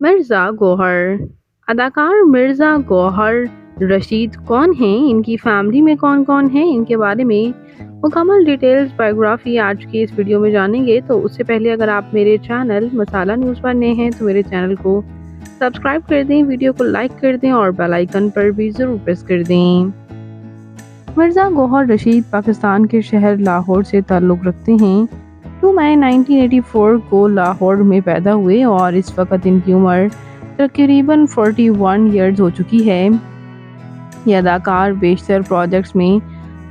मिर्ज़ा गौहर। अदाकार मिर्ज़ा गौहर रशीद कौन हैं? इनकी फैमिली में कौन-कौन है? इनके बारे में मुकम्मल डिटेल्स बायोग्राफी आज की इस वीडियो में जानेंगे। तो उससे पहले अगर आप मेरे चैनल मसाला न्यूज़ पर नए हैं तो मेरे चैनल को सब्सक्राइब कर दें, वीडियो को लाइक कर दें और बेल आइकन पर भी ज़रूर प्रेस कर दें। मिर्ज़ा गौहर रशीद पाकिस्तान के शहर लाहौर से ताल्लुक़ रखते हैं। 2 मई 1984 को लाहौर में पैदा हुए और इस वक्त इनकी उम्र तकरीबन 41 ईयर्स हो चुकी है। ये अदाकार बेशतर प्रोजेक्ट्स में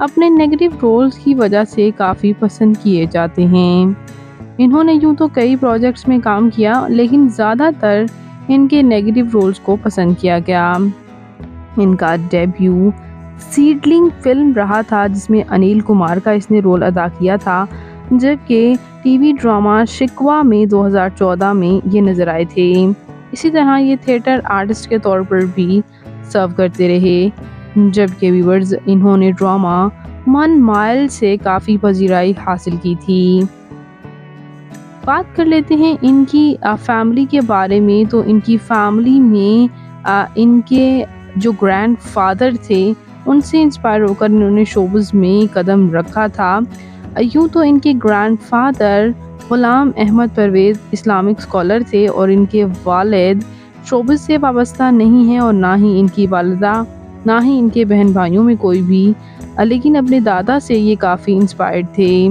अपने नेगेटिव रोल्स की वजह से काफ़ी पसंद किए जाते हैं। इन्होंने यूँ तो कई प्रोजेक्ट्स में काम किया, लेकिन ज़्यादातर इनके नेगेटिव रोल्स को पसंद किया गया। इनका डेब्यू सीडलिंग फिल्म रहा था, जिसमें अनिल कुमार का इसने रोल अदा किया था, जबकि टीवी ड्रामा शिकवा में 2014 में ये नज़र आए थे। इसी तरह ये थिएटर आर्टिस्ट के तौर पर भी सर्व करते रहे, जबकि व्यूअर्स इन्होंने ड्रामा मन माइल से काफ़ी पजीराई हासिल की थी। बात कर लेते हैं इनकी फैमिली के बारे में। तो इनकी फैमिली में इनके जो ग्रैंडफादर थे, उनसे इंस्पायर होकर इन्होंने शोबिज़ में कदम रखा था। यूँ तो इनके grandfather Ghulam Ahmad Parvez Islamic scholar थे और इनके वालिद शोबिज़ से वाबस्ता नहीं हैं और ना ही इनकी वालिदा, ना ही इनके बहन भाइयों में कोई भी, लेकिन अपने दादा से ये काफ़ी इंस्पायर्ड थे।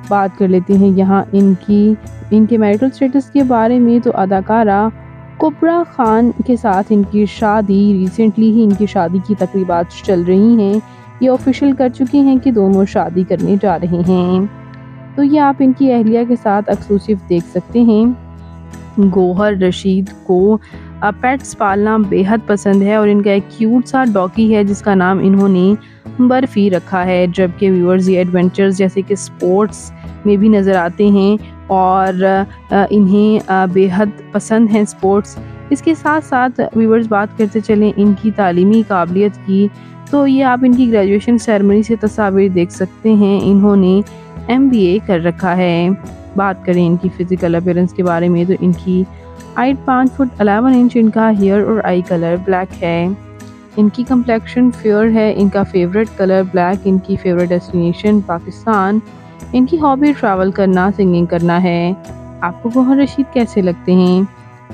बात कर लेते हैं यहाँ इनके मैरिटल स्टेटस के बारे में। तो अदाकारा कुबरा खान के साथ इनकी शादी रिसेंटली ही इनकी शादी की तकरीबात चल रही हैं। ये ऑफिशियल कर चुके हैं कि दोनों शादी करने जा रहे हैं। तो ये आप इनकी अहलिया के साथ एक्सक्लूसिव देख सकते हैं। गौहर रशीद को पेट्स पालना बेहद पसंद है और इनका एक क्यूट सा डॉगी है जिसका नाम इन्होंने बर्फ़ी रखा है। जबकि व्यूअर्स ये एडवेंचर्स जैसे कि स्पोर्ट्स में भी नज़र आते हैं और इन्हें बेहद पसंद हैं स्पोर्ट्स। इसके साथ साथ व्यूअर्स बात करते चलें इनकी तालीमी काबिलियत की, तो ये आप इनकी ग्रेजुएशन सेरेमनी से तस्वीर देख सकते हैं। इन्होंने MBA कर रखा है। बात करें इनकी फ़िज़िकल अपीयरेंस के बारे में, तो इनकी हाइट 5 फुट 11 इंच, इनका हेयर और आई कलर ब्लैक है। इनकी कम्प्लेक्शन फेयर है। इनका फेवरेट कलर ब्लैक। इनकी फेवरेट डेस्टिनेशन पाकिस्तान। इनकी हॉबी ट्रैवल करना, सिंगिंग करना है। आपको गौहर रशीद कैसे लगते हैं?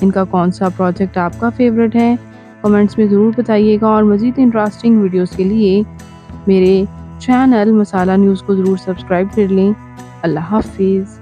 इनका कौन सा प्रोजेक्ट आपका फेवरेट है? कमेंट्स में ज़रूर बताइएगा और मज़ीद इंटरेस्टिंग वीडियोस के लिए मेरे चैनल मसाला न्यूज़ को ज़रूर सब्सक्राइब कर लें। अल्लाह हाफिज़।